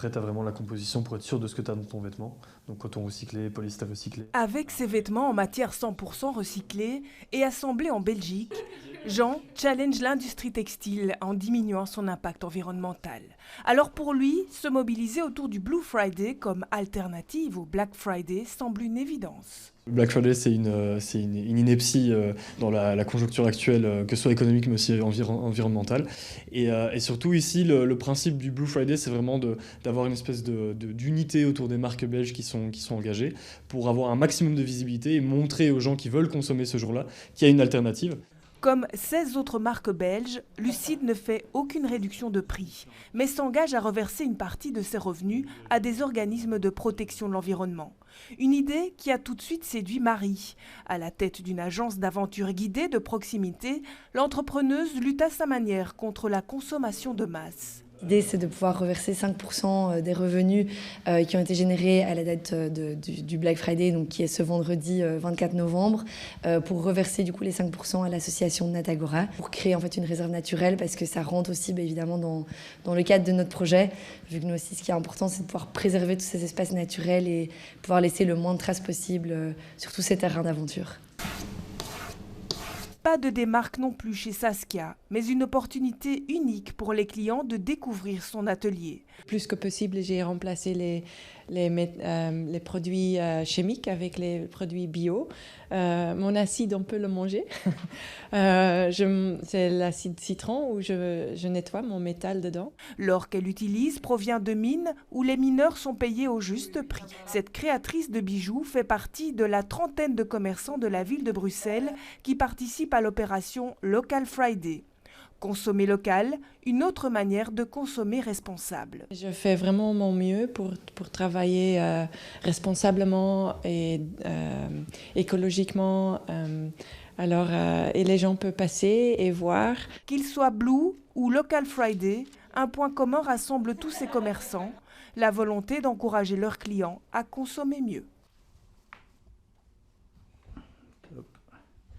Après, tu as vraiment la composition pour être sûr de ce que tu as dans ton vêtement. Donc coton recyclé, polyester recyclé. Avec ses vêtements en matière 100% recyclée et assemblés en Belgique, Jean challenge l'industrie textile en diminuant son impact environnemental. Alors pour lui, se mobiliser autour du Blue Friday comme alternative au Black Friday semble une évidence. Le Black Friday, c'est une ineptie dans la conjoncture actuelle, que ce soit économique mais aussi environnementale. Et surtout ici, le principe du Blue Friday, c'est vraiment d'avoir une espèce d'unité autour des marques belges qui sont engagées pour avoir un maximum de visibilité et montrer aux gens qui veulent consommer ce jour-là qu'il y a une alternative. Comme 16 autres marques belges, Lucide ne fait aucune réduction de prix, mais s'engage à reverser une partie de ses revenus à des organismes de protection de l'environnement. Une idée qui a tout de suite séduit Marie. À la tête d'une agence d'aventure guidée de proximité, l'entrepreneuse lutte à sa manière contre la consommation de masse. L'idée, c'est de pouvoir reverser 5% des revenus qui ont été générés à la date du Black Friday, donc qui est ce vendredi 24 novembre, pour reverser du coup les 5% à l'association Natagora, pour créer en fait une réserve naturelle, parce que ça rentre aussi évidemment dans le cadre de notre projet, vu que nous aussi ce qui est important, c'est de pouvoir préserver tous ces espaces naturels et pouvoir laisser le moins de traces possible sur tous ces terrains d'aventure. Pas de démarque non plus chez Saskia, mais une opportunité unique pour les clients de découvrir son atelier. Plus que possible, j'ai remplacé les produits chimiques avec les produits bio. Mon acide, on peut le manger. C'est l'acide citron où je nettoie mon métal dedans. L'or qu'elle utilise provient de mines où les mineurs sont payés au juste prix. Cette créatrice de bijoux fait partie de la trentaine de commerçants de la ville de Bruxelles qui participent à l'opération Local Friday. Consommer local, une autre manière de consommer responsable. Je fais vraiment mon mieux pour travailler responsablement et écologiquement. Et les gens peuvent passer et voir. Qu'il soit Blue ou Local Friday, un point commun rassemble tous ces commerçants, la volonté d'encourager leurs clients à consommer mieux.